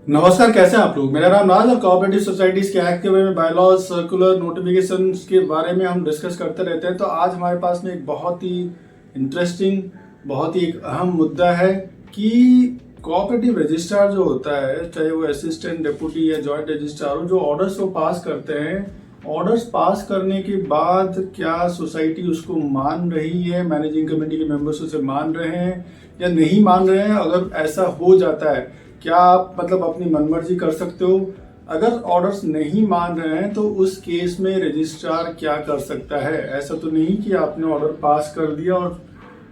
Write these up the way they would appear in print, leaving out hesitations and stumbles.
नमस्कार, कैसे हैं आप लोग। मेरा नाम राज और कोऑपरेटिव सोसाइटीज के एक्ट के बारे में बायलॉज, सर्कुलर, नोटिफिकेशन के बारे में हम डिस्कस करते रहते हैं। तो आज हमारे पास में एक बहुत ही इंटरेस्टिंग, बहुत ही एक अहम मुद्दा है कि कोऑपरेटिव रजिस्ट्रार जो होता है, चाहे वो असिस्टेंट, डिप्टी या जॉइंट रजिस्ट्रार हो, जो ऑर्डर्स को पास करते हैं, ऑर्डर्स पास करने के बाद क्या सोसाइटी उसको मान रही है, मैनेजिंग कमेटी के मेंबर्स उसे मान रहे हैं या नहीं मान रहे हैं। अगर ऐसा हो जाता है, क्या आप अपनी मनमर्जी कर सकते हो। अगर ऑर्डर्स नहीं मान रहे हैं तो उस केस में रजिस्ट्रार क्या कर सकता है। ऐसा तो नहीं कि आपने ऑर्डर पास कर दिया और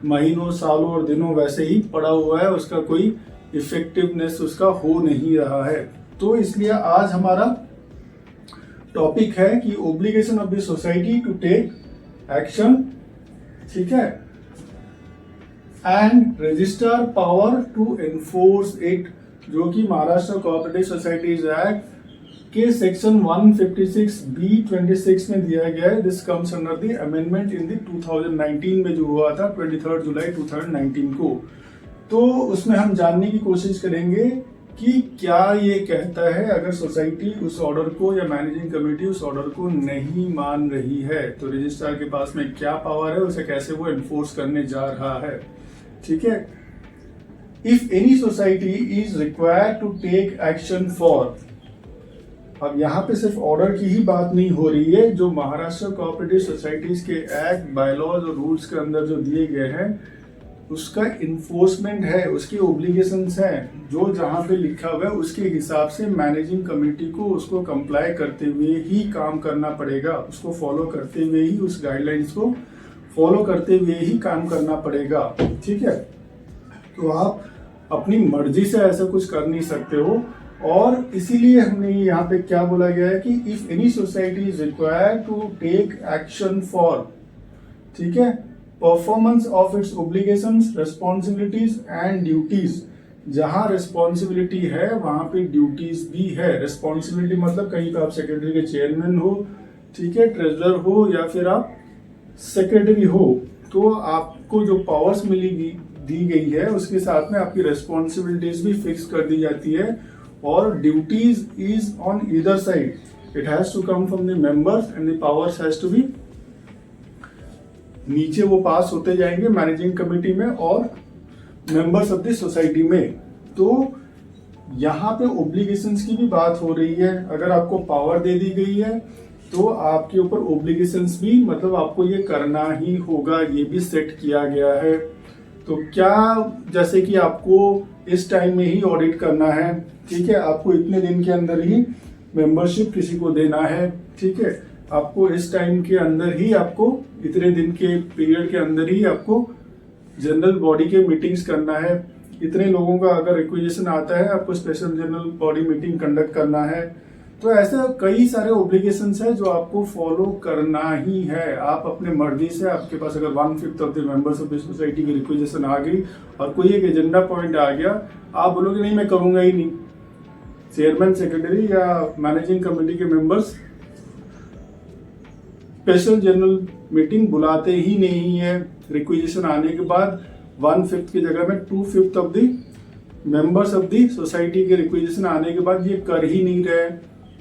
महीनों, सालों और दिनों वैसे ही पड़ा हुआ है, उसका कोई इफेक्टिवनेस उसका हो नहीं रहा है। तो इसलिए आज हमारा टॉपिक है कि obligation of the society to take action, ठीक है, and registrar power to enforce it, जो कि महाराष्ट्र कोऑपरेटिव सोसाइटीज एक्ट के सेक्शन 156B26 में दिया गया है। This comes under the amendment in the 2019 में जो हुआ था 23 जुलाई 2019 को। तो उसमें हम जानने की कोशिश करेंगे कि क्या ये कहता है, अगर सोसाइटी उस ऑर्डर को या मैनेजिंग कमेटी उस ऑर्डर को नहीं मान रही है तो रजिस्ट्रार के पास में क्या पावर है, उसे कैसे वो एनफोर्स करने जा रहा है। ठीक है। If any society is required to take action for, अब यहाँ पे सिर्फ ऑर्डर की ही बात नहीं हो रही है, जो महाराष्ट्र कोऑपरेटिव सोसाइटीज के एक्ट, बायलॉज और रूल्स के अंदर जो दिए गए हैं उसका इन्फोर्समेंट है, उसकी ओब्लिगेशंस हैं, जो जहाँ पे लिखा हुआ है उसके हिसाब से मैनेजिंग कमेटी को उसको कंप्लाई करते हुए ही काम करना पड़ेगा, उसको फॉलो करते हुए ही, उस गाइडलाइंस को फॉलो करते हुए ही काम करना पड़ेगा। ठीक है। तो आप अपनी मर्जी से ऐसा कुछ कर नहीं सकते हो, और इसीलिए हमने यहाँ पे क्या बोला गया है कि if any society is required to take action for, ठीक है, performance of its obligations, responsibilities and duties. जहां रिस्पॉन्सिबिलिटी है वहां पे ड्यूटीज भी है। रिस्पॉन्सिबिलिटी मतलब कहीं पे आप सेक्रेटरी के चेयरमैन हो, ठीक है, ट्रेजरर हो या फिर आप सेक्रेटरी हो, तो आपको जो पावर्स दी गई है उसके साथ में आपकी रेस्पॉन्सिबिलिटीज भी फिक्स कर दी जाती है, और duties is on either side, it has to come from the members and the powers has to be, नीचे वो पास होते जाएंगे मैनेजिंग कमेटी में और मेंबर्स ऑफ द सोसाइटी में। तो यहाँ पे ओब्लिगेशंस की भी बात हो रही है। अगर आपको पावर दे दी गई है तो आपके ऊपर ओब्लिगेशंस भी, आपको ये करना ही होगा, ये भी सेट किया गया है। तो क्या, जैसे कि आपको इस टाइम में ही ऑडिट करना है, ठीक है, आपको इतने दिन के अंदर ही मेंबरशिप किसी को देना है, ठीक है, आपको इस टाइम के अंदर ही, आपको इतने दिन के पीरियड के अंदर ही आपको जनरल बॉडी के मीटिंग्स करना है, इतने लोगों का अगर रिक्वेजिशन आता है आपको special general body meeting conduct करना है। तो ऐसे कई सारे ओब्लिगेशंस है जो आपको फॉलो करना ही है। आप अपने मर्जी से, आपके पास अगर 1/5 of the members of the society की रिक्वेजिशन आ गई और कोई एक एजेंडा पॉइंट आ गया, आप बोलोगे नहीं मैं करूंगा ही नहीं। चेयरमैन, सेक्रेटरी या मैनेजिंग कमेटी के मेंबर्स स्पेशल जनरल मीटिंग बुलाते ही नहीं है। रिक्वेजिशन आने के बाद 1/5 की जगह में 2/5 of the members of the society के रिक्वेजिशन आने के बाद ये कर ही नहीं रहे।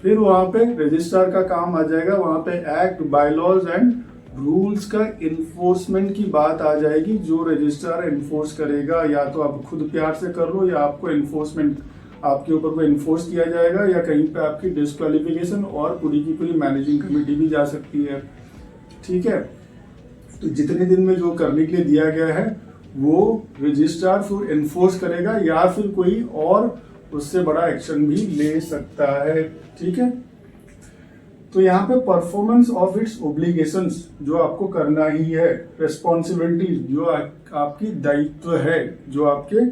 फिर वहां पे रजिस्ट्रार का काम आ जाएगा, वहां पे एक्ट, बायलॉज एंड रूल्स का इन्फोर्समेंट की बात आ जाएगी, जो रजिस्ट्रार इन्फोर्स करेगा। या तो आप खुद प्यार से कर लो या आपको इन्फोर्समेंट, आपके ऊपर वो इन्फोर्स किया जाएगा, या कहीं पे आपकी डिस्क्वालिफिकेशन और पूरी की पूरी मैनेजिंग कमेटी भी जा सकती है। ठीक है। तो जितने दिन में जो करने के लिए दिया गया है वो रजिस्ट्रार फिर इन्फोर्स करेगा, या फिर कोई और उससे बड़ा एक्शन भी ले सकता है। ठीक है। तो यहाँ पे परफॉर्मेंस ऑफ इट्स ओब्लिगेशंस जो आपको करना ही है, रेस्पॉन्सिबिलिटी जो आपकी दायित्व है, जो आपके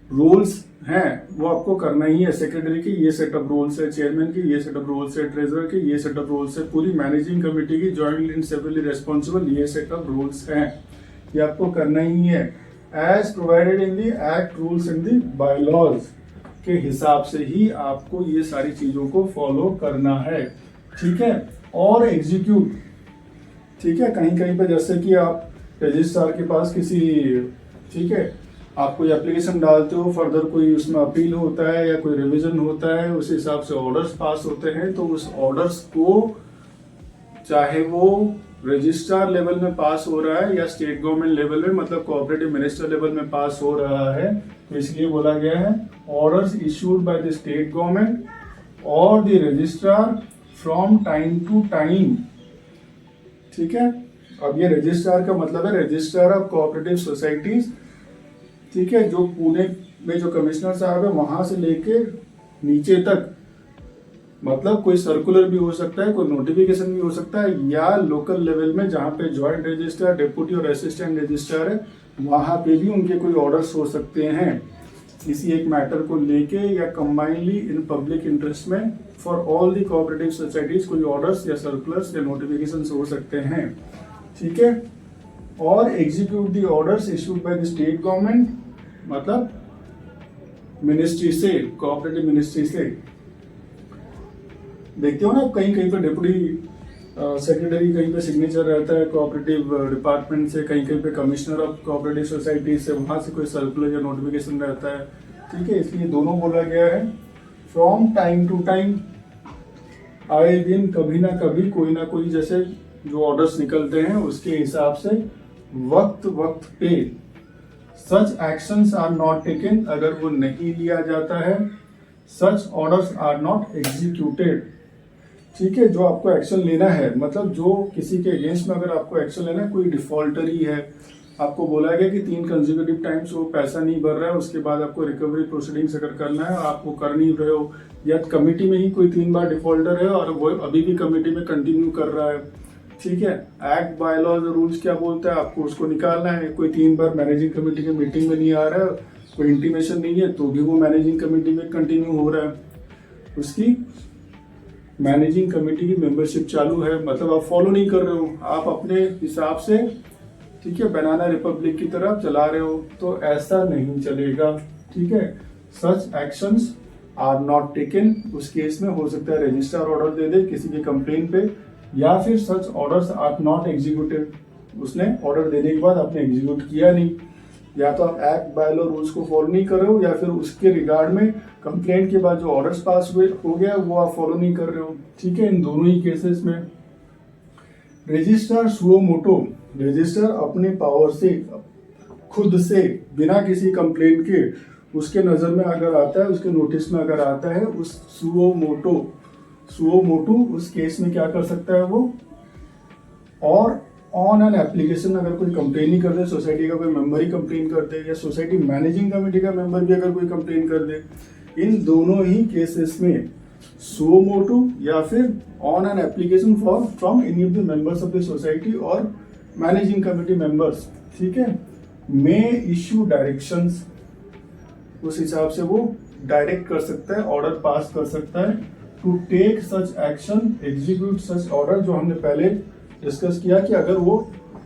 रोल्स हैं वो आपको करना ही है। सेक्रेटरी के ये सेट ऑफ रोल्स है, चेयरमैन के ये सेट ऑफ रोल्स है, ट्रेजरर के ये सेट ऑफ रोल्स है, पूरी मैनेजिंग कमेटी की जॉइंट एंड सेवरली रेस्पॉन्सिबल ये सेट ऑफ रोल्स हैं, ये आपको करना ही है as provided in the act, rules and the bylaws के हिसाब से ही आपको ये सारी चीजों को फॉलो करना है। ठीक है। और एग्जीक्यूट, ठीक है, कहीं कहीं पे जैसे कि आप रजिस्ट्रार के पास किसी, ठीक है, आप कोई एप्लीकेशन डालते हो, फर्दर कोई उसमें अपील होता है या कोई रिवीजन होता है, उस हिसाब से ऑर्डर्स पास होते हैं। तो उस ऑर्डर्स को चाहे वो रजिस्ट्रार लेवल में पास हो रहा है या स्टेट गवर्नमेंट लेवल में, मतलब कोऑपरेटिव मिनिस्टर लेवल में पास हो रहा है, तो इसलिए बोला गया है orders issued by the state government और the registrar from time to time. ठीक है, अब ये रजिस्ट्रार का मतलब है रजिस्ट्रार ऑफ कोऑपरेटिव सोसाइटीज। ठीक है, जो पुणे में जो कमिश्नर साहब है वहां से लेके नीचे तक, मतलब कोई सर्कुलर भी हो सकता है, कोई नोटिफिकेशन भी हो सकता है, या लोकल लेवल में जहाँ पे ज्वाइंट रजिस्ट्रार, डिप्टी और असिस्टेंट रजिस्ट्रार है वहां पे भी उनके कोई ऑर्डर्स हो सकते हैं किसी एक मैटर को लेके या कंबाइनली इन पब्लिक इंटरेस्ट में। For all the cooperative societies कोई ऑर्डर्स या सर्कुलर्स या नोटिफिकेशन हो सकते हैं। ठीक है, और execute the orders issued by the state government, मतलब मिनिस्ट्री से, कोऑपरेटिव मिनिस्ट्री से। देखते हो ना कहीं कहीं पे डिप्टी सेक्रेटरी कहीं पे सिग्नेचर रहता है कोऑपरेटिव डिपार्टमेंट से, कहीं कहीं पे कमिश्नर ऑफ कोऑपरेटिव सोसाइटी से, वहां से कोई सर्कुलर या नोटिफिकेशन रहता है। ठीक है, इसलिए दोनों बोला गया है। फ्रॉम टाइम टू टाइम, आए दिन कभी ना कभी कोई ना कोई जैसे जो ऑर्डर्स निकलते हैं उसके हिसाब से वक्त वक्त पे such actions are not taken, अगर वो नहीं लिया जाता है, such orders are not executed. ठीक है, जो आपको एक्शन लेना है, मतलब जो किसी के अगेंस्ट में अगर आपको एक्शन लेना है, कोई डिफॉल्टरी है, आपको बोला गया कि 3 कंसेक्यूटिव टाइम्स वो पैसा नहीं भर रहा है, उसके बाद आपको रिकवरी प्रोसीडिंग्स अगर करना है, आप वो कर नहीं रहे हो, या कमेटी में ही कोई 3 बार डिफॉल्टर है और वो अभी भी कमेटी में कंटिन्यू कर रहा है। ठीक है, एक्ट, बाय लॉज और रूल्स क्या बोलता है, आपको उसको निकालना है। कोई 3 बार मैनेजिंग कमेटी की मीटिंग में नहीं आ रहा है, कोई इंटीमेशन नहीं है, तो भी वो मैनेजिंग कमेटी में कंटिन्यू हो रहा है, उसकी मैनेजिंग कमेटी की मेंबरशिप चालू है, मतलब आप फॉलो नहीं कर रहे हो, आप अपने हिसाब से, ठीक है, बनाना रिपब्लिक की तरफ चला रहे हो, तो ऐसा नहीं चलेगा। ठीक है, such actions are not taken, उस केस में हो सकता है रजिस्ट्रार ऑर्डर दे दे किसी के कंप्लेन पे, या फिर सच ऑर्डर्स आर नॉट एग्जीक्यूटेड, उसने ऑर्डर देने के बाद आपने एग्जीक्यूट किया नहीं, या तो आप एक्ट, बाय लॉ, रूल्स को फॉलो नहीं कर रहे हो, या फिर उसके रिगार्ड में कंप्लेंट के बाद जो ऑर्डर्स पास हुए हो गया वो आप फॉलो नहीं कर रहे हो। ठीक है, इन दोनों ही केसेस में रजिस्ट्रार सुओ मोटो, रजिस्ट्रार अपने पावर से, खुद से, बिना किसी कंप्लेंट के, उसके नजर में अगर आता है, उसके नोटिस में अगर आता है, उस सुओ मोटो उस केस में क्या कर सकता है वो, और ऑन एन एप्लीकेशन अगर कोई कंप्लेन नहीं कर दे, सोसाइटी का कोई मेंबर ही कंप्लेन कर दे, या सोसाइटी मैनेजिंग कमेटी का मेंबर भी अगर कोई कंप्लेन कर दे, इन दोनों ही केसेस में सुओ मोटो या फिर on an application for from any of the members of the society और मैनेजिंग कमेटी मेंबर्स, ठीक है, मे इश्यू डायरेक्शंस, उस हिसाब से वो डायरेक्ट कर सकता है, ऑर्डर पास कर सकता है, to take such action, execute such order, जो हमने पहले डिस्कस किया कि अगर वो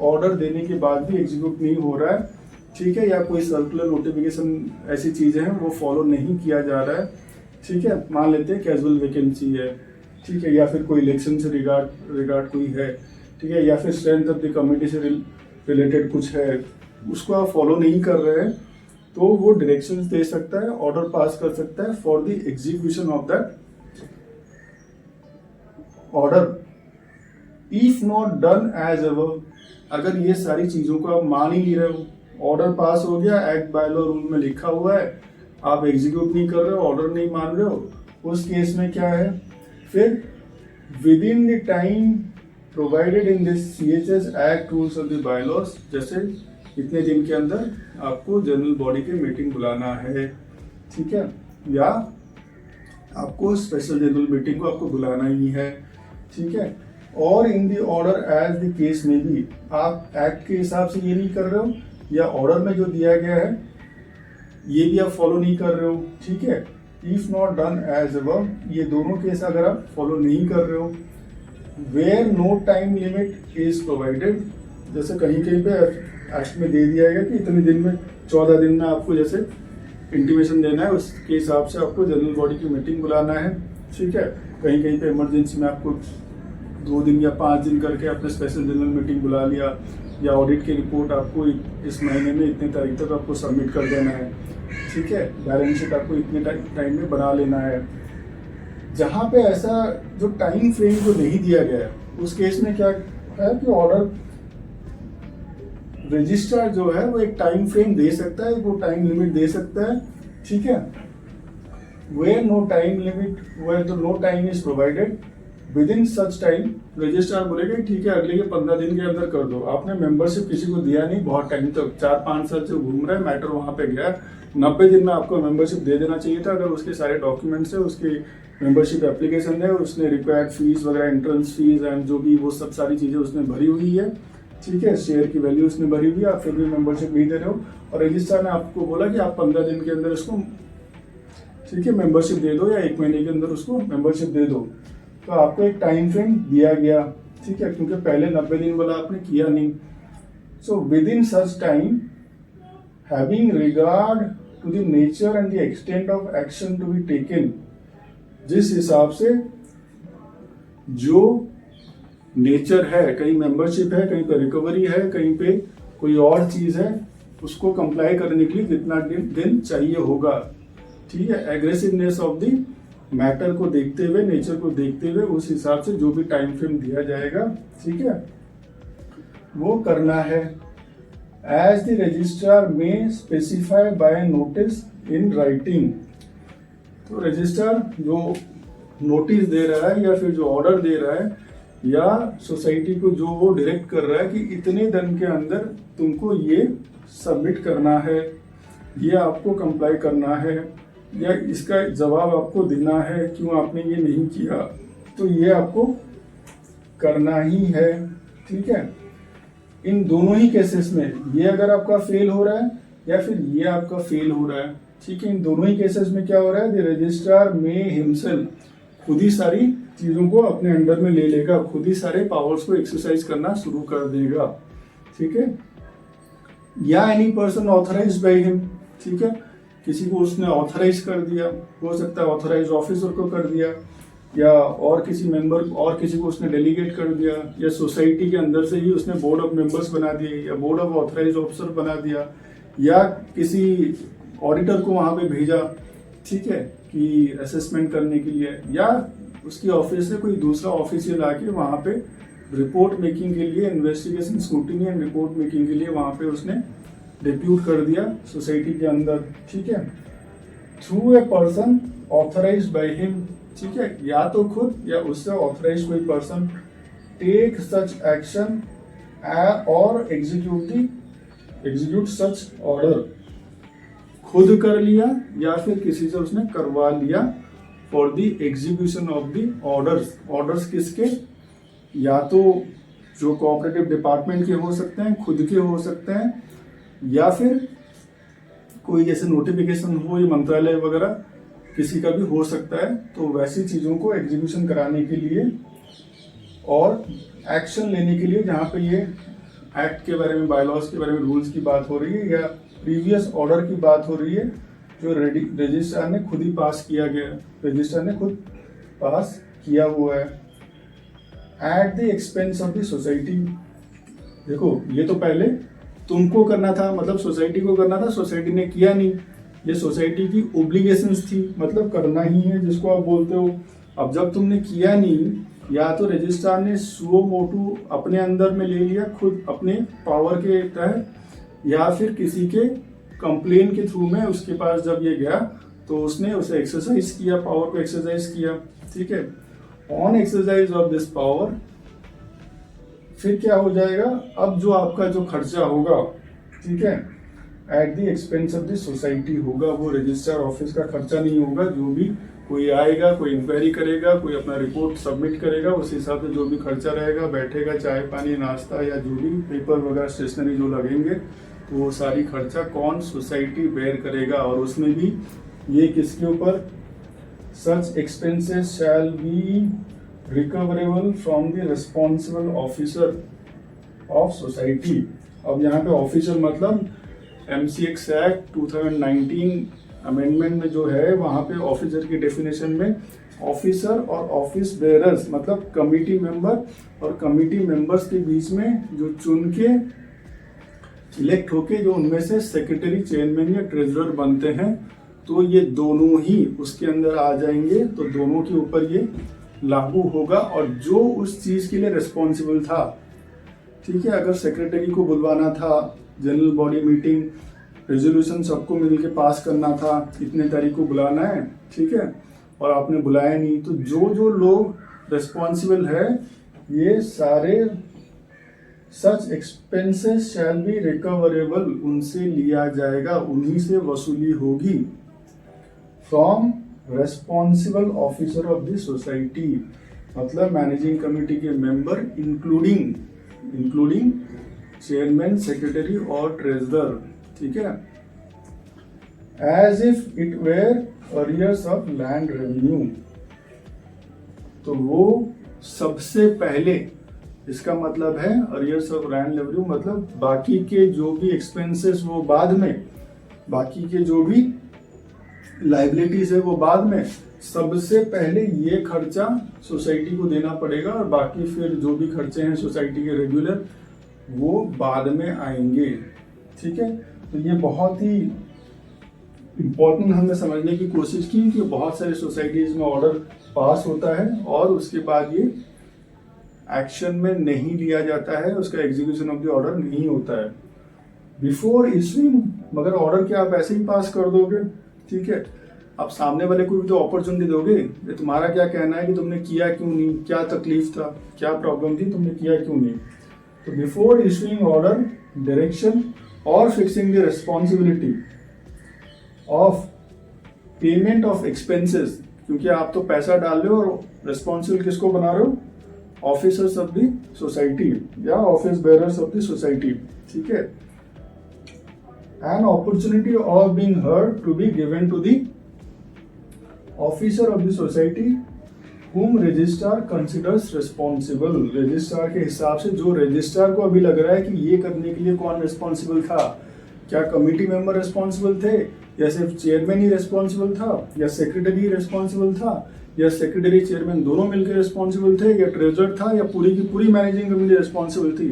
ऑर्डर देने के बाद भी एग्जीक्यूट नहीं हो रहा है, ठीक है, या कोई सर्कुलर नोटिफिकेशन ऐसी चीजें हैं वो फॉलो नहीं किया जा रहा है, ठीक है, मान लेते हैं कैजुअल वैकेंसी है, ठीक है, या फिर कोई इलेक्शन से रिगार्ड कोई है, ठीक है, या फिर स्ट्रेंथ ऑफ द कमिटी से रिलेटेड कुछ है, उसको आप फॉलो नहीं कर रहे हैं, तो वो डायरेक्शंस दे सकता है, ऑर्डर पास कर सकता है for the execution of that order. If not done as ever, अगर ये सारी चीजों को आप मान ही नहीं रहे हो, ऑर्डर पास हो गया, एक्ट बाय लॉ रूल में लिखा हुआ है, आप एग्जीक्यूट नहीं कर रहे हो, ऑर्डर नहीं मान रहे हो, उस केस में क्या है, फिर with in the time provided in this CHS act rules of the bylaws, जैसे इतने दिन के अंदर आपको जनरल बॉडी की मीटिंग बुलाना है, ठीक है, या आपको स्पेशल जनरल मीटिंग को आपको बुलाना ही है, ठीक है, और in the order as the case में भी आप एक्ट के हिसाब से ये नहीं कर रहे हो, या ऑर्डर में जो दिया गया है ये भी आप फॉलो नहीं कर रहे हो, ठीक है, if not done as above, ये दोनों केस अगर आप फॉलो नहीं कर रहे हो, where no time limit is provided, जैसे कहीं कहीं पे एक्ट में दे दिया गया कि इतने दिन में, 14 दिन में आपको जैसे इंटीमेशन देना है, उसके हिसाब से आपको जनरल बॉडी की मीटिंग बुलाना है, ठीक है, कहीं कहीं पे इमरजेंसी में आपको 2 दिन या 5 दिन करके आपने स्पेशल जनरल मीटिंग बुला लिया, या ऑडिट की रिपोर्ट आपको इस महीने में इतने तारीख तक आपको सबमिट कर देना है, ठीक है, बैलेंस शीट आपको इतने टाइम में बना लेना है। जहाँ पे ऐसा जो टाइम फ्रेम जो नहीं दिया गया है उस केस में क्या है कि ऑर्डर रजिस्ट्रार जो है वो एक टाइम फ्रेम दे सकता है, वो टाइम लिमिट दे सकता है, ठीक है। Where no time limit, where the no time is provided, within such time registrar बोलेगा ठीक है अगले के 15 दिन के अंदर कर दो। आपने मेंबरशिप किसी को दिया नहीं बहुत टाइम तक, 4-5 साल से घूम रहा है, मैटर वहां पे गया, 90 दिन में आपको मेंबरशिप दे देना चाहिए था। अगर उसके सारे डॉक्यूमेंट्स है, उसकी मेंबरशिप एप्लीकेशन है, उसने रिक्वायर्ड फीस वगैरह, एंट्रेंस फीस एंड जो भी वो सब सारी चीजें उसने भरी हुई है, ठीक है, शेयर की वैल्यू उसने भरी हुई है, आप फिर भी मेंबरशिप नहीं दे रहे हो और रजिस्ट्रार ने आपको बोला कि आप 15 दिन के अंदर इसको, ठीक है, मेंबरशिप दे दो या 1 महीने के अंदर उसको मेंबरशिप दे दो। तो आपको एक टाइम फ्रेम दिया गया, ठीक है, क्योंकि पहले 90 दिन वाला आपने किया नहीं। So within such time having regard to the nature and the extent of action to be taken, जिस हिसाब से जो नेचर है, कहीं मेंबरशिप है, कहीं पे रिकवरी है, कहीं पे कोई और चीज है, उसको कंप्लाई करने के लिए जितना दिन चाहिए होगा, ठीक है, एग्रेसिवनेस ऑफ द मैटर को देखते हुए, नेचर को देखते हुए, उस हिसाब से जो भी टाइम फ्रेम दिया जाएगा, ठीक है, वो करना है। As the registrar may specify by notice in writing, तो रजिस्ट्रार जो नोटिस दे रहा है या फिर जो ऑर्डर दे रहा है या सोसाइटी को जो वो डायरेक्ट कर रहा है कि इतने दिन के अंदर तुमको ये सबमिट करना है, ये आपको कंप्लाई करना है या इसका जवाब आपको देना है क्यों आपने ये नहीं किया, तो ये आपको करना ही है, ठीक है। इन दोनों ही केसेस में ये अगर आपका फेल हो रहा है या फिर ये आपका फेल हो रहा है, ठीक है, इन दोनों ही केसेस में क्या हो रहा है, द रजिस्ट्रार में हिमसेल्फ खुद ही सारी चीजों को अपने अंडर में ले लेगा, खुद ही सारे पावर्स को एक्सरसाइज करना शुरू कर देगा, ठीक है, या any person authorised by him, ठीक है, किसी को उसने ऑथराइज कर दिया, हो सकता है ऑथराइज ऑफिसर को कर दिया या और किसी मेंबर और किसी को उसने डेलीगेट कर दिया या सोसाइटी के अंदर से ही उसने बोर्ड ऑफ मेंबर्स बना दिए या बोर्ड ऑफ ऑथराइज ऑफिसर बना दिया या किसी ऑडिटर को वहां पे भेजा, ठीक है, कि असेसमेंट करने के लिए, या उसकी ऑफिस से कोई दूसरा ऑफिशियल आके वहां पे रिपोर्ट मेकिंग के लिए, investigation, scrutiny and report making के लिए वहां पे उसने डिप्यूट कर दिया सोसाइटी के अंदर, ठीक है, through a person authorised by him, ठीक है, या तो खुद या उससे ऑथराइज्ड कोई पर्सन टेक सच एक्शन और एग्जीक्यूट सच ऑर्डर, खुद कर लिया या फिर किसी से उसने करवा लिया for the execution of the orders. Orders किसके, या तो जो कोऑपरेटिव डिपार्टमेंट के हो सकते हैं, खुद के हो सकते हैं, या फिर कोई जैसे नोटिफिकेशन हो या मंत्रालय वगैरह किसी का भी हो सकता है। तो वैसी चीजों को एग्जीक्यूशन कराने के लिए और एक्शन लेने के लिए, जहां पे ये एक्ट के बारे में, बायलॉज के बारे में, रूल्स की बात हो रही है या प्रीवियस ऑर्डर की बात हो रही है जो रजिस्ट्रार ने खुद ही पास किया गया, रजिस्ट्रार ने खुद पास किया हुआ है, at the expense of the society. देखो ये तो पहले तुमको करना था, मतलब सोसाइटी को करना था, सोसाइटी ने किया नहीं, ये सोसाइटी की ओब्लिगेशंस थी, मतलब करना ही है जिसको आप बोलते हो। अब जब तुमने किया नहीं, या तो रजिस्ट्रार ने सुओ मोटू अपने अंदर में ले लिया खुद अपने पावर के तहत, या फिर किसी के कंप्लेन के थ्रू में उसके पास जब ये गया तो उसने उसे एक्सरसाइज किया, पावर को एक्सरसाइज किया, ठीक है। On exercise of this power फिर क्या हो जाएगा, अब जो आपका जो खर्चा होगा, ठीक है, at the expense of the society होगा, वो रजिस्ट्रार ऑफिस का खर्चा नहीं होगा। जो भी कोई आएगा, कोई इंक्वायरी करेगा, कोई अपना रिपोर्ट सबमिट करेगा, उस हिसाब से जो भी खर्चा रहेगा, बैठेगा, चाय पानी नाश्ता या जो भी पेपर वगैरह स्टेशनरी जो लगेंगे, तो वो सारी खर्चा कौन, सोसाइटी बेयर करेगा। और उसमें भी ये किसके ऊपर, such expenses shall be recoverable from the responsible officer of society. अब यहाँ पे ऑफिसर मतलब MCX एक्ट 2019 अमेंडमेंट में जो है, वहां पे ऑफिसर की डेफिनेशन में ऑफिसर और ऑफिस बेयरर्स मतलब कमिटी मेंबर और कमिटी मेंबर्स के बीच में जो चुन के इलेक्ट होके जो उनमें से सेक्रेटरी, चेयरमैन या ट्रेजरर बनते हैं, तो ये दोनों ही उसके अंदर आ जाएंगे, तो दोनों के ऊपर ये लागू होगा। और जो उस चीज के लिए रिस्पॉन्सिबल था, ठीक है, अगर सेक्रेटरी को बुलवाना था, जनरल बॉडी मीटिंग, रेजोल्यूशन सबको मिलके पास करना था, इतने तारीख को बुलाना है, ठीक है, और आपने बुलाया नहीं, तो जो जो लोग रिस्पॉन्सिबल है, ये सारे such expenses shall be recoverable, उनसे लिया जाएगा, उन्हीं से वसूली होगी। From responsible officer of the society, मतलब मैनेजिंग कमेटी के मेंबर इंक्लूडिंग चेयरमैन, सेक्रेटरी और ट्रेजरर, ठीक है, as if it were arrears of land revenue. तो वो सबसे पहले, इसका मतलब है अरियर्स ऑफ लैंड रेवेन्यू मतलब बाकी के जो भी एक्सपेंसेस वो बाद में, बाकी के जो भी लाइबिलिटीज है वो बाद में, सबसे पहले ये खर्चा सोसाइटी को देना पड़ेगा, और बाकी फिर जो भी खर्चे हैं सोसाइटी के रेगुलर, वो बाद में आएंगे, ठीक है। तो ये बहुत ही इम्पोर्टेंट हमने समझने की कोशिश की कि बहुत सारे सोसाइटीज में ऑर्डर पास होता है और उसके बाद ये एक्शन में नहीं लिया जाता है, उसका एग्जीक्यूशन ऑफ द ऑर्डर नहीं होता है बिफोर इशूइंग। मगर ऑर्डर क्या आप ऐसे ही पास कर दोगे, ठीक है, आप सामने वाले को भी तो अपॉर्चुनिटी दोगे, ये तुम्हारा क्या कहना है कि तुमने किया क्यों नहीं, क्या तकलीफ था, क्या प्रॉब्लम थी, तुमने किया क्यों नहीं। तो बिफोर इशूइंग ऑर्डर, डायरेक्शन और fixing the responsibility of payment of expenses, क्योंकि आप तो पैसा डाल रहे हो और रिस्पॉन्सिबल किसको बना रहे हो, ऑफिसर्स ऑफ द सोसाइटी या office bearers of the society, ठीक है। An opportunity of being heard to be given to the officer of the society whom registrar considers responsible. Registrar के हिसाब से जो रजिस्ट्रार को अभी लग रहा है कि ये करने के लिए कौन रिस्पॉन्सिबल था, क्या कमिटी मेंबर रिस्पॉन्सिबल थे, या सिर्फ चेयरमैन ही रिस्पॉन्सिबल था, या सेक्रेटरी ही रिस्पॉन्सिबल था, या सेक्रेटरी चेयरमैन दोनों मिलकर रिस्पॉन्सिबल थे, या ट्रेजरर था, या पूरी की पूरी मैनेजिंग कमेटी रिस्पॉन्सिबल थी।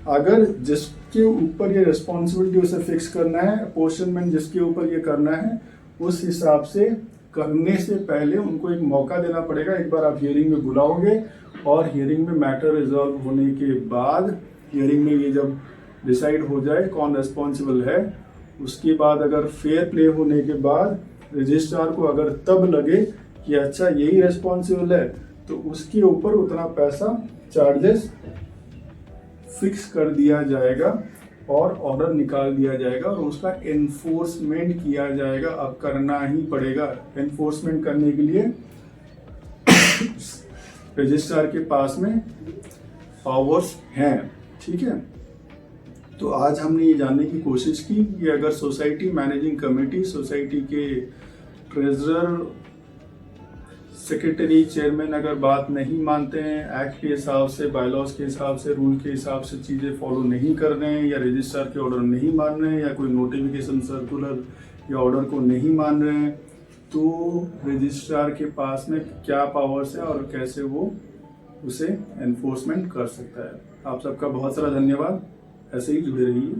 अगर जिसके ऊपर ये रिस्पॉन्सिबिलिटी उसे फिक्स करना है, अपोर्शनमेंट जिसके ऊपर ये करना है, उस हिसाब से करने से पहले उनको एक मौका देना पड़ेगा। एक बार आप हियरिंग में बुलाओगे और हियरिंग में मैटर रिजॉल्व होने के बाद, हियरिंग में ये जब डिसाइड हो जाए कौन रिस्पॉन्सिबल है, उसके बाद अगर फेयर प्ले होने के बाद रजिस्ट्रार को अगर तब लगे कि अच्छा यही रिस्पॉन्सिबल है, तो उसके ऊपर उतना पैसा चार्जेस फिक्स कर दिया जाएगा और ऑर्डर निकाल दिया जाएगा और उसका एनफोर्समेंट किया जाएगा। अब करना ही पड़ेगा। एनफोर्समेंट करने के लिए रजिस्ट्रार के पास में पावर्स हैं, ठीक है। तो आज हमने ये जानने की कोशिश की कि अगर सोसाइटी मैनेजिंग कमेटी, सोसाइटी के ट्रेजरर, सेक्रेटरी, चेयरमैन अगर बात नहीं मानते हैं, एक्ट के हिसाब से, बायलॉज के हिसाब से, रूल के हिसाब से चीज़ें फॉलो नहीं कर रहे हैं, या रजिस्ट्रार के ऑर्डर नहीं मान रहे हैं, या कोई नोटिफिकेशन सर्कुलर या ऑर्डर को नहीं मान रहे हैं, तो रजिस्ट्रार के पास में क्या पावर्स है और कैसे वो उसे एनफोर्समेंट कर सकता है। आप सबका बहुत सारा धन्यवाद। ऐसे ही जुड़े रहिए।